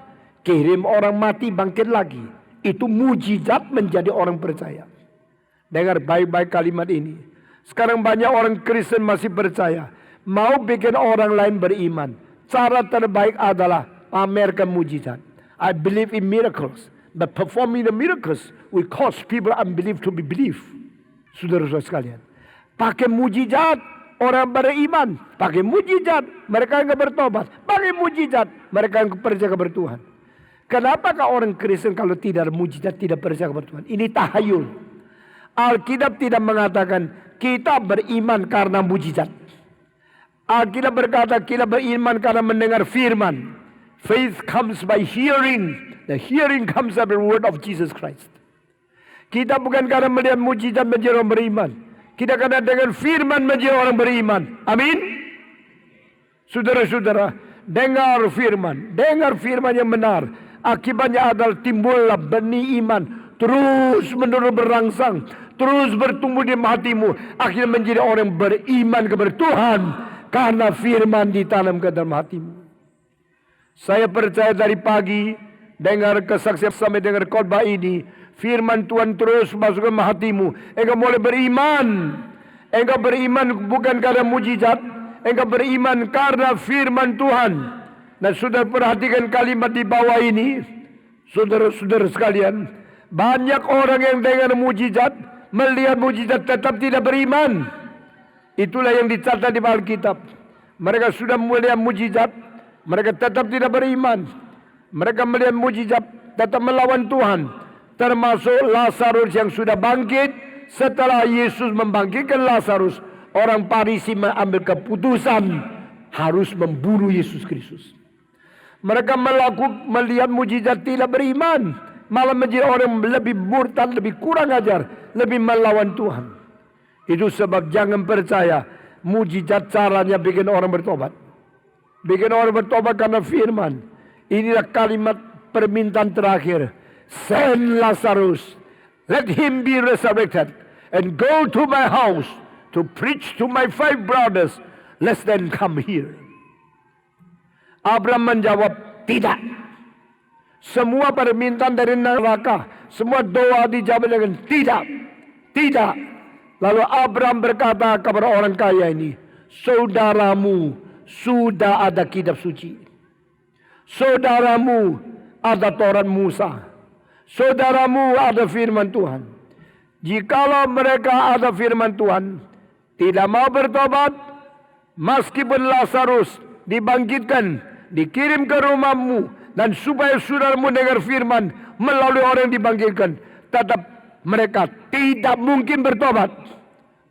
Kirim orang mati bangkit lagi. Itu mujizat menjadi orang percaya. Dengar baik-baik kalimat ini. Sekarang banyak orang Kristen masih percaya. Mau bikin orang lain beriman. Cara terbaik adalah pamerkan mujizat. I believe in miracles. But performing the miracles will cause people unbelief to be believe. Saudara-saudara sekalian. Pakai mujizat. Orang beriman. Pakai mujizat. Mereka yang bertobat. Pakai mujizat. Mereka yang percaya kepada Tuhan. Kenapakah orang Kristen kalau tidak ada mujizat tidak percaya kepada Tuhan? Ini tahayul. Alkitab tidak mengatakan kita beriman karena mujizat. Alkitab berkata kita beriman karena mendengar firman. Faith comes by hearing. The hearing comes by the word of Jesus Christ. Kita bukan karena melihat mujizat menjadi orang beriman. Kita karena dengan firman menjadi orang beriman. Amin. Saudara-saudara, dengar firman. Dengar firman yang benar. Akibatnya adalah timbullah benih iman. Terus menerus berangsang. Terus bertumbuh di hatimu. Akhirnya menjadi orang yang beriman kepada Tuhan. Karena firman ditanam ke dalam hatimu. Saya percaya dari pagi. Dengar kesaksian sampai dengar khotbah ini. Firman Tuhan terus masuk ke hatimu. Engkau mulai beriman. Engkau beriman bukan karena mujizat. Engkau beriman karena firman Tuhan. Dan sudah perhatikan kalimat di bawah ini. Saudara-saudara sekalian. Banyak orang yang dengar mujizat. Melihat mujizat tetap tidak beriman. Itulah yang dicatat di Alkitab. Mereka sudah melihat mujizat, mereka tetap tidak beriman. Mereka melihat mujizat, tetap melawan Tuhan. Termasuk Lazarus yang sudah bangkit. Setelah Yesus membangkitkan Lazarus, orang Farisi mengambil keputusan harus membunuh Yesus Kristus. Mereka melihat mujizat tidak beriman, malah menjadi orang yang lebih murtad, lebih kurang ajar, lebih melawan Tuhan. Itu sebab jangan percaya mujizat caranya bikin orang bertobat. Bikin orang bertobat karena firman. Inilah kalimat permintaan terakhir. Send Lazarus, let him be resurrected, and go to my house to preach to my 5 brothers, lest them come here. Abraham menjawab, tidak. Semua permintaan dari neraka, semua doa dijawab dengan tidak. Tidak. Lalu Abraham berkata kepada orang kaya ini, saudaramu sudah ada kitab suci. Saudaramu ada Taurat Musa. Saudaramu ada firman Tuhan. Jikalau mereka ada firman Tuhan, tidak mau bertobat, meskipun Lazarus dibangkitkan, dikirim ke rumahmu, dan supaya saudaramu dengar firman melalui orang yang dibangkitkan, tetap mereka tidak mungkin bertobat,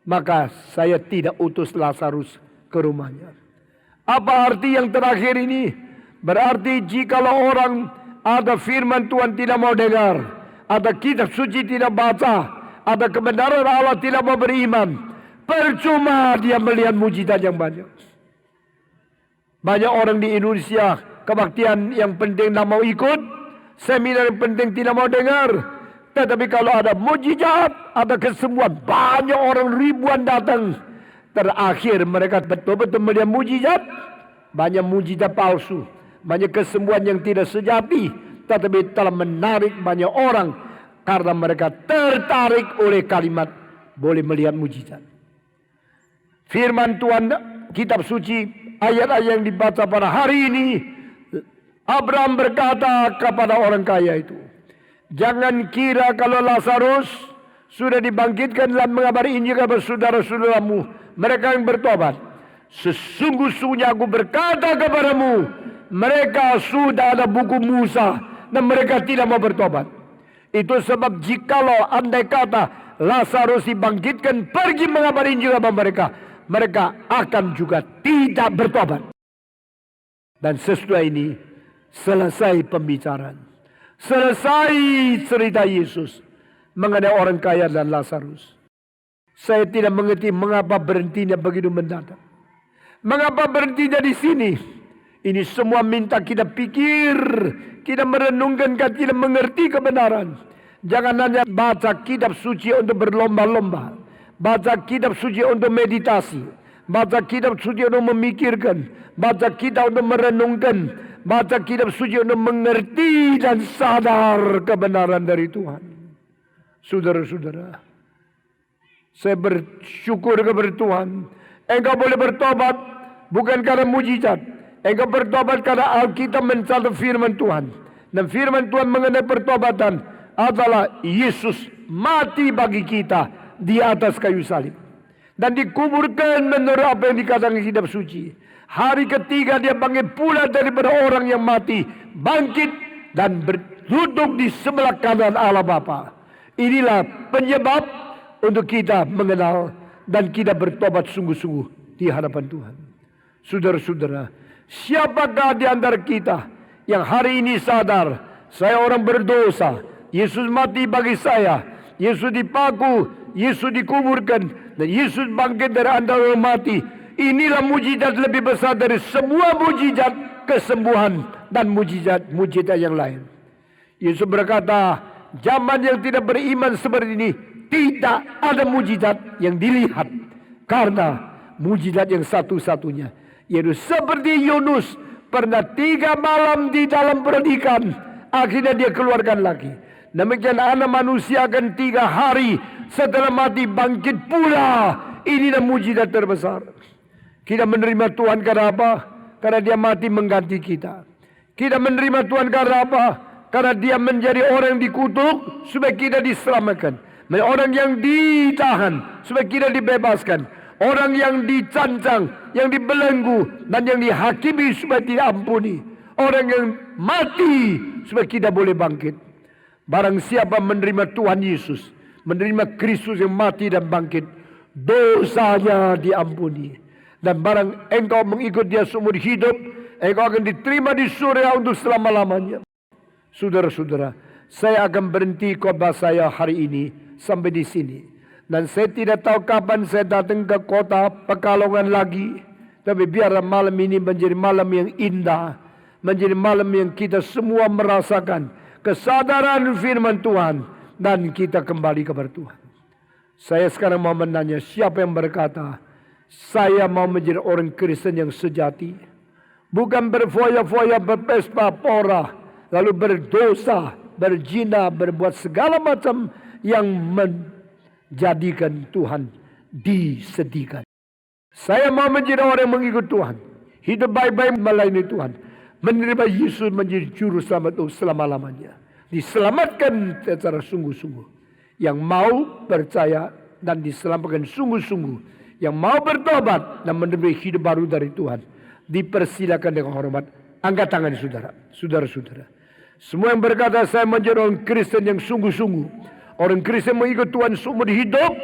maka saya tidak utus Lazarus ke rumahnya. Apa arti yang terakhir ini? Berarti jikalau orang ada firman Tuhan tidak mau dengar, ada kitab suci tidak baca, ada kebenaran Allah tidak mau beriman, percuma dia melihat mujizat yang banyak. Banyak orang di Indonesia kebaktian yang penting tidak mau ikut, seminar yang penting tidak mau dengar. Tetapi kalau ada mujizat, ada kesembuhan, banyak orang ribuan datang. Terakhir mereka betul-betul melihat mujizat, banyak mujizat palsu. Banyak kesembuhan yang tidak sejati, tetapi telah menarik banyak orang karena mereka tertarik oleh kalimat boleh melihat mujizat. Firman Tuhan, kitab suci, ayat-ayat yang dibaca pada hari ini, Abraham berkata kepada orang kaya itu, jangan kira kalau Lazarus sudah dibangkitkan dan mengabari Injil kepada saudara-saudaramu, mereka yang bertobat. Sesungguhnya aku berkata kepadamu, mereka sudah ada buku Musa dan mereka tidak mau bertobat. Itu sebab jikalau andai kata Lazarus dibangkitkan pergi mengabari Injil kepada mereka, mereka akan juga tidak bertobat. Dan sesudah ini selesai pembicaraan, selesai cerita Yesus mengenai orang kaya dan Lazarus. Saya tidak mengerti mengapa berhentinya begitu mendadak. Mengapa berhentinya di sini? Ini semua minta kita pikir, kita merenungkan, kita mengerti kebenaran. Jangan hanya baca kitab suci untuk berlomba-lomba, baca kitab suci untuk meditasi, baca kitab suci untuk memikirkan, baca kitab untuk merenungkan, baca kitab suci untuk mengerti dan sadar kebenaran dari Tuhan. Saudara-saudara, saya bersyukur kepada Tuhan. Engkau boleh bertobat bukan karena mujizat. Engkau bertobat karena Alkitab mencatat firman Tuhan. Dan firman Tuhan mengenai pertobatan adalah Yesus mati bagi kita di atas kayu salib. Dan dikuburkan menurut apa yang dikatakan kitab suci. Hari ketiga dia bangkit pula daripada orang yang mati. Bangkit dan duduk di sebelah kanan Allah Bapa. Inilah penyebab untuk kita mengenal dan kita bertobat sungguh-sungguh di hadapan Tuhan. Saudara-saudara, siapakah di antara kita yang hari ini sadar, saya orang berdosa, Yesus mati bagi saya, Yesus dipaku, Yesus dikuburkan, dan Yesus bangkit dari antara orang mati. Inilah mujizat lebih besar dari semua mujizat kesembuhan dan mujizat yang lain. Yesus berkata, zaman yang tidak beriman seperti ini, tidak ada mujizat yang dilihat. Karena mujizat yang satu-satunya, yaitu seperti Yunus pernah 3 malam di dalam perdikan, akhirnya dia keluarkan lagi. Demikian anak manusia akan 3 hari setelah mati bangkit pula. Inilah mujizat terbesar. Kita menerima Tuhan karena apa? Karena dia mati mengganti kita. Kita menerima Tuhan karena apa? Karena dia menjadi orang yang dikutuk supaya kita diselamatkan. Orang yang ditahan supaya kita dibebaskan. Orang yang dicancang yang dibelenggu dan yang dihakimi supaya diampuni. Orang yang mati supaya kita boleh bangkit. Barang siapa menerima Tuhan Yesus, menerima Kristus yang mati dan bangkit, dosanya diampuni. Dan barang engkau mengikut dia seumur hidup, engkau akan diterima di surga untuk selama-lamanya. Saudara-saudara, saya akan berhenti khotbah saya hari ini sampai di sini. Dan saya tidak tahu kapan saya datang ke kota Pekalongan lagi. Tapi biarlah malam ini menjadi malam yang indah, menjadi malam yang kita semua merasakan kesadaran firman Tuhan, dan kita kembali kepada Tuhan. Saya sekarang mau menanya, siapa yang berkata, saya mau menjadi orang Kristen yang sejati? Bukan berfoya-foya, berpesta pora, lalu berdosa, berzina, berbuat segala macam yang menjadikan Tuhan disedihkan. Saya mau menjadi orang yang mengikut Tuhan, hidup baik-baik melayani Tuhan, menerima Yesus menjadi juru selamat untuk selama-lamanya. Diselamatkan secara sungguh-sungguh. Yang mau percaya dan diselamatkan sungguh-sungguh. Yang mau bertobat dan menerima hidup baru dari Tuhan, dipersilakan dengan hormat. Angkat tangan saudara. Saudara-saudara, semua yang berkata saya menjadi orang Kristen yang sungguh-sungguh, orang Kristen mengikut Tuhan seumur hidup,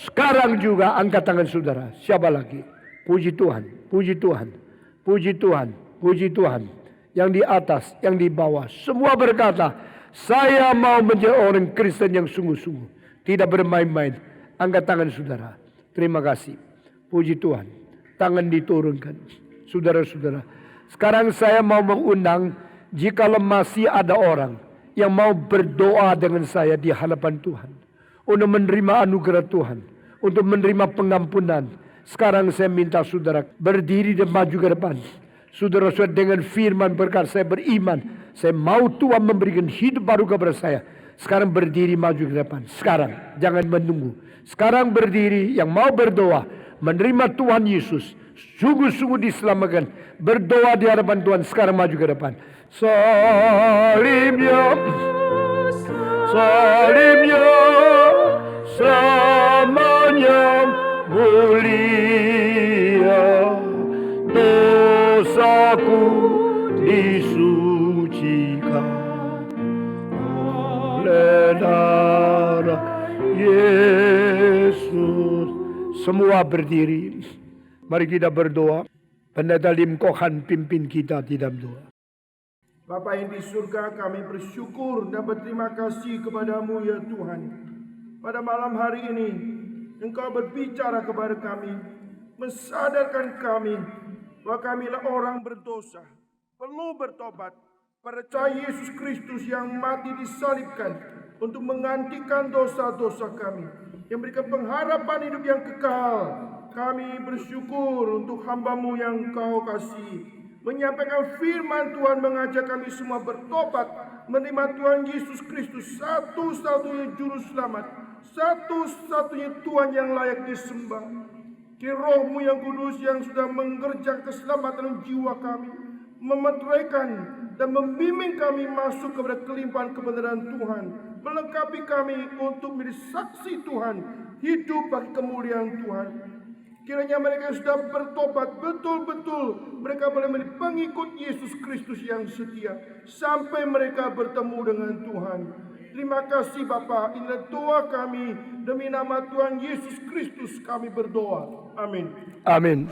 sekarang juga angkat tangan saudara. Siapa lagi? Puji Tuhan, puji Tuhan, puji Tuhan, puji Tuhan. Yang di atas, yang di bawah, semua berkata, saya mau menjadi orang Kristen yang sungguh-sungguh, tidak bermain-main. Angkat tangan saudara. Terima kasih. Puji Tuhan. Tangan diturunkan. Saudara-saudara, sekarang saya mau mengundang, jikalau masih ada orang yang mau berdoa dengan saya di hadapan Tuhan, untuk menerima anugerah Tuhan, untuk menerima pengampunan. Sekarang saya minta saudara berdiri dan maju ke depan. Saudara-saudara, dengan firman berkata, saya beriman, saya mau Tuhan memberikan hidup baru kepada saya. Sekarang berdiri, maju ke depan. Sekarang, jangan menunggu. Sekarang berdiri, yang mau berdoa, menerima Tuhan Yesus, sungguh-sungguh diselamatkan, berdoa di hadapan Tuhan. Sekarang maju ke depan. Salibnya, salibnya, selamanya mulia. Dosaku disucikan oleh darah Yesus. Semua berdiri. Mari kita berdoa. Pendeta Lim Kohan pimpin kita di dalam doa.
Bapa yang di surga, kami bersyukur dan berterima kasih kepadamu ya Tuhan. Pada malam hari ini, Engkau berbicara kepada kami, mensadarkan kami bahwa kamilah orang berdosa, perlu bertobat, percaya Yesus Kristus yang mati disalibkan untuk menggantikan dosa-dosa kami, yang memberikan pengharapan hidup yang kekal. Kami bersyukur untuk hamba-Mu yang Kau kasih, menyampaikan firman Tuhan, mengajak kami semua bertobat, menerima Tuhan Yesus Kristus, satu-satunya juru selamat, satu-satunya Tuhan yang layak disembah. Roh-Mu yang kudus yang sudah mengerjakan keselamatan jiwa kami, memeteraikan dan membimbing kami masuk kepada kelimpahan kebenaran Tuhan, melengkapi kami untuk menjadi saksi Tuhan, hidup bagi kemuliaan Tuhan. Kiranya mereka yang sudah bertobat betul-betul, mereka boleh menjadi pengikut Yesus Kristus yang setia sampai mereka bertemu dengan Tuhan. Terima kasih Bapa, inilah doa kami, demi nama Tuhan Yesus Kristus kami berdoa. Amin.
Amin.